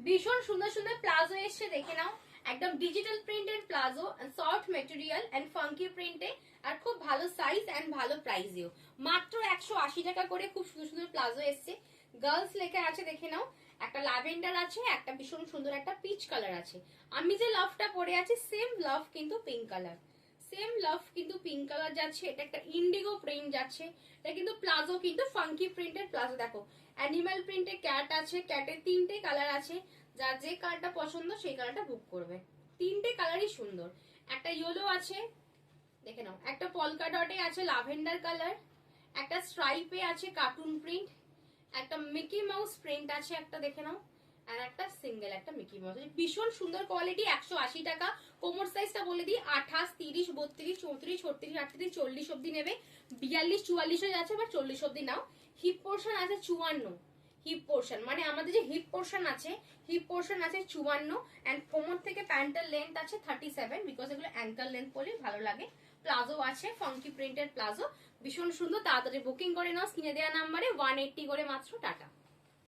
ভীষণ সুন্দর সুন্দর প্লাজো এসছে, দেখে নাও। একদম digital printed palazzo, soft material and funky প্রিন্টে, আর খুব ভালো সাইজ এন্ড ভালো প্রাইসেও। মাত্র 180 টাকা করে খুব সুন্দর সুন্দর প্লাজো এসছে। গার্লস লেখা আছে, দেখে নাও। একটা ল্যাভেন্ডার আছে, একটা ভীষণ সুন্দর একটা পিচ কালার আছে। আমি যে লাভটা পরে আছি সেম লাভ কিন্তু পিঙ্ক কালার, সেম লাভ কিন্তু পিঙ্ক কালার যাচ্ছে। এটা একটা ইন্ডিগো প্রিন্ট যাচ্ছে। এটা কিন্তু প্লাজো কিন্তু ফাঙ্কি প্রিন্টেড প্লাজো। দেখো অ্যানিমাল প্রিন্টে ক্যাট আছে, ক্যাটের 3টে কালার আছে। যার যে কালারটা পছন্দ সেই কালারটা বুক করবে। 3টে কালারই সুন্দর। একটা ইয়েলো আছে, দেখে নাও। একটা পলকা ডটে আছে ল্যাভেন্ডার কালার, একটা স্ট্রাইপে আছে কার্টুন প্রিন্ট, একটা মিকি মাউস প্রিন্ট আছে একটা, দেখে নাও। আর একটা সিঙ্গেল একটা মিকি মাউস। ভীষণ সুন্দর কোয়ালিটি, 180 টাকা। কোমর সাইজটা বলে দিই, 28, 30, 32, 34, 36, 38, 40 অব্দি নেবে। 42, 44 হয়ে যাচ্ছে, আবার 40 অব্দি নাও। হিপ পোর্শন আছে 54, হিপ পোর্শন মানে আমাদের যে হিপ পোর্শন আছে, হিপ পোর্শন আছে 54, এন্ড কোমর থেকে প্যান্টের লেন্থ আছে 37, বিকজ এগুলো অ্যাঙ্কল লেন্থ পরলে ভালো লাগে। প্লাজো আছে ফাঙ্কি প্রিন্টেড প্লাজো, ভীষণ সুন্দর। তাড়াতাড়ি বুকিং করে নাও স্ক্রিনে দেওয়া নাম্বারে, 180 করে মাত্র। টাটা।